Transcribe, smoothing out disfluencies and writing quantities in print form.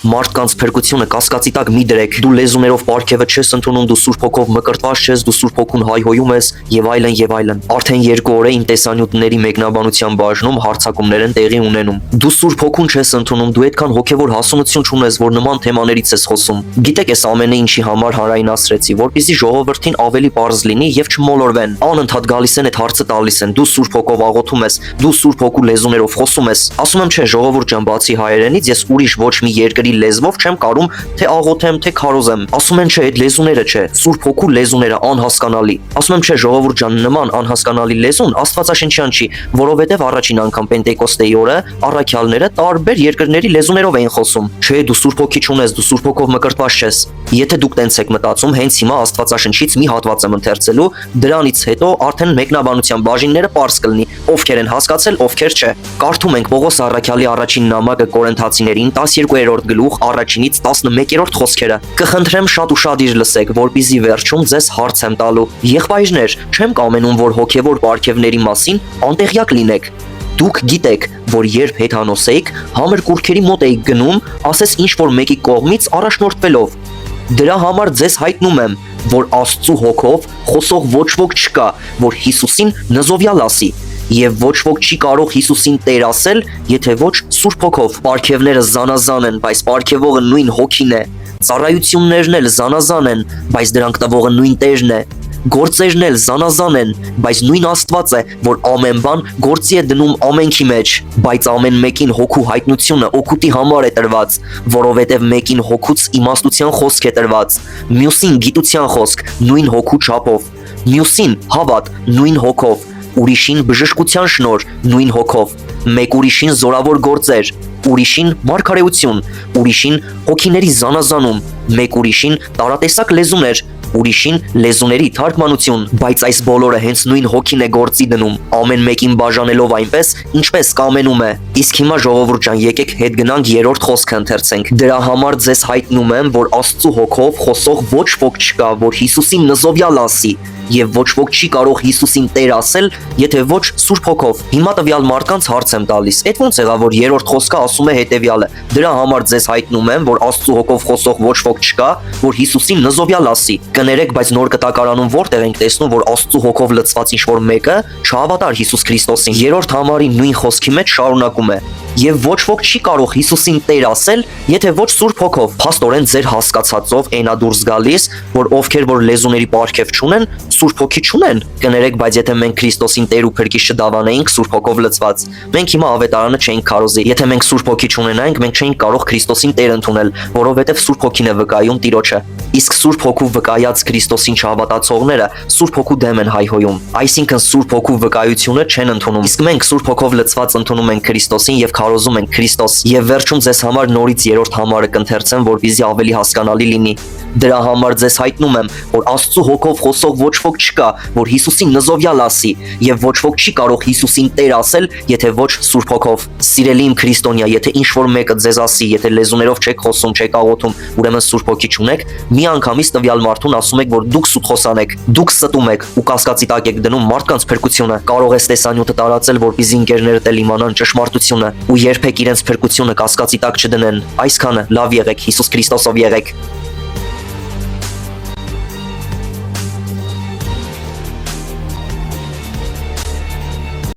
Մարդկանց փրկությունը կասկածի տակ մի դրեք, դու լեզուներով պարգևը չես ընդունում, դու Սուրբ Հոգով մկրտված չես, դու Սուրբ Հոգուն հայհոյում ես եւ այլն եւ այլն։ Արդեն 2 օր է իմ տեսանյութների մեկնաբանության բաժնում հարցակումներ են տեղի ունենում։ Դու Սուրբ Հոգուն չես ընդունում, դու այդքան հոգեվոր հասունություն չունես, որ նման թեմաներից ես խոսում։ Գիտեք, այս ամենը ինչի համար հանրայնացրեցի, որպեսզի ժողովրդին ավելի པարզ լինի եւ չմոլորվեն։ Անընդհատ գալիս են այդ հարցը տալիս են, դու Սուրբ Հոգով աղոթում ես, դու Սուրբ Հոգու լեզուներով խոսում ես։ Ասում եմ, չէ, ժողովուրդ ջան, բացի հայերենից ես ուրիշ ոչ մի երկրի լեզվով չեմ կարում թե աղոթեմ, թե քարոզեմ։ Ասում են, չէ, այդ լեզուները չէ, Սուրբ Հոգու լեզուները անհասկանալի։ Ասում եմ, չէ, ժողովուրդ ջան, նման անհասկանալի լեզուն աստվածաշնչյան չի, որովհետև առաջին անգամ Պենտեկոստեի օրը առաքյալները տարբեր երկրների լեզուներով էին խոսում։ Չէ, դու Սուրբ Հոգի չունես, դու Սուրբ Հոգով մկրտված չես։ Եթե դուք տենց եք մտածում, հենց հիմա աստվածաշնչից մի հատված եմ ընթերցելու, դրանից հետո արդեն մեկնաբանության բաժինները པարզ կլինի, ովքեր են հասկացել, ովքեր չէ։ Կարդում ենք Պողոս առաքյալի առաջին նամակը Կորինթացիներին 12-րդ գլուխ 1-ից 11-րդ խոսքերը։ Կխնդրեմ շատ ուշադիր լսեք, որպեսզի վերջում ձեզ հարց եմ տալու։ Եղբայրներ, չեմ կամենում, որ հոգևոր պարգևների մասին անտեղյակ լինեք։ Դուք գիտեք, որ երբ հեթանոս էիք, համր կուռքերի մոտ էիք գնում, ասես ինչ-որ մեկի կողմից առաջնորդվելով։ Դրա համար ձեզ հայտնում եմ, որ Աստծու հոգով խոսող ոչ ոք չկա, որ Հիսուսին նզովյալ ասի, եւ ոչ ոք չի կարող Հիսուսին Տեր ասել, եթե ոչ Սուրբ Հոգով։ Պարգևները զանազան են, բայց պարգևողը նույն Հոգին է։ Ծառայություններն էլ զանազան են, բայց դրանք տվողը նույն Տերն է։ Գործերն էլ զանազան են, բայց նույն Աստված է, որ ամեն բան գործի է դնում ամենքի մեջ, բայց ամեն մեկին հոգու հայտնությունը օգուտի համար է տրված, որովհետև մեկին հոգուց իմաստության խոսք է տրված, մյուսին գիտության խոսք, նույն հոգու չափով, մյուսին հավատ, նույն հոգով, ուրիշին բժշկության շնորհ, նույն հոգով, մեկ ուրիշին զորավոր գործեր, ուրիշին մարգարեություն, ուրիշին հոգիների զանազանում, մեկ ուրիշին տարատեսակ լեզուներ, ուրիշին լեզուների թարգմանություն, բայց այս բոլորը հենց նույն հոգին է գործի դնում, ամեն մեկին բաժանելով այնպես, ինչպես կամենում է։ Իսկ հիմա ժողովուրդ ջան, եկեք հետ գնանք 3-րդ խոսքը ընթերցենք։ Դրա համար ձեզ հայտնում եմ, որ Աստծու հոգով խոսող ոչ ոք չկա, որ Հիսուսին նզովյալ ասի, եւ ոչ ոք չի կարող Հիսուսին Տեր ասել, եթե ոչ Սուրբ Հոգով։ Հիմա տվյալ մարդկանց հարց եմ տալիս։ Այդ ոնց եղավ, որ 3-րդ խոսքը ասում է հետեւյալը. դրա համար ձեզ հայտնում եմ, որ Աստծու հոգով խոսող ոչ ոք չկա, որ Հիսուսին նզովյալ ասի։ Կներեք, բայց նոր կտակարանում որտեղ ենք տեսնում, որ Աստծու հոգով լցված ինչ-որ մեկը չհավատար Հիսուս Քրիստոսին։ 3-րդ համարի նույն խոսքի մեջ շարունակում է. եւ ոչ ոք չի կարող Հիսուսին Տեր ասել, եթե ոչ Սուրբ Հոգով։ Փաստորեն ձեր հասկացածով այնա դուրս գալիս, որ ովքեր որ լեզուների պարգև չունեն, Սուրբ Հոգի չունեն։ Կներեք, բայց եթե մենք Քրիստոսին Տեր ու Փրկիչ չդավանեինք Սուրբ Հոգով լցված, մենք հիմա ավետարանը չէինք քարոզի։ Եթե մենք Սուրբ Հոգի չունենայինք, մենք չէինք կարող Քրիստոսին Տեր ընդունել, որովհետև Սուրբ Հոգին է վկայում Տիրոջը։ Իսկ Սուրբ Հոգու վկայած Քրիստոսին չհավատացողները Սուրբ Հոգու դեմ են հայհոյում։ Այսինքն Սուրբ Հոգու վկայությունը չեն ընդունում։ Իսկ մենք Սուրբ Հոգով լցված ընդունում ենք Քրիստոսին եւ քարոզում ենք Քրիստոս։ Եվ վերջում ձեզ համար նորից 3-րդ համարը կընթերցեմ, որպեսզի ավելի հասկանալի լինի։ Դրա համար ձեզ հայտնում եմ, որ Աստծու հոգով խոսող ոչ ոք չկա, որ Հիսուսին նզովյալ ասի, եւ ոչ ոք չի կարող Հիսուսին Տեր ասել, եթե ոչ Սուրբ Հոգով։ Սիրելի իմ քրիստոնյա, եթե ինչ-որ մեկը ձեզ ասի, եթե լեզուներով չեք խոսում, չեք աղոթում, ուրեմն Սուրբ Հոգի չունեք, միանգամից տվյալ մարդուն ասում եք, որ դուք սուտ խոսանեք, դուք ստում եք ու կասկածի տակ եք դնում մարդկանց փրկությունը։ Կարող ես տեսանյութը տարածել, որպեսզի ընկերներդ էլ իմանան ճշմարտությունը ու երբեք իրենց փրկությունը կասկածի տակ չդնեն։ Այսքանը լավ եղեք, Հիսուս Քրիստոսով եղեք։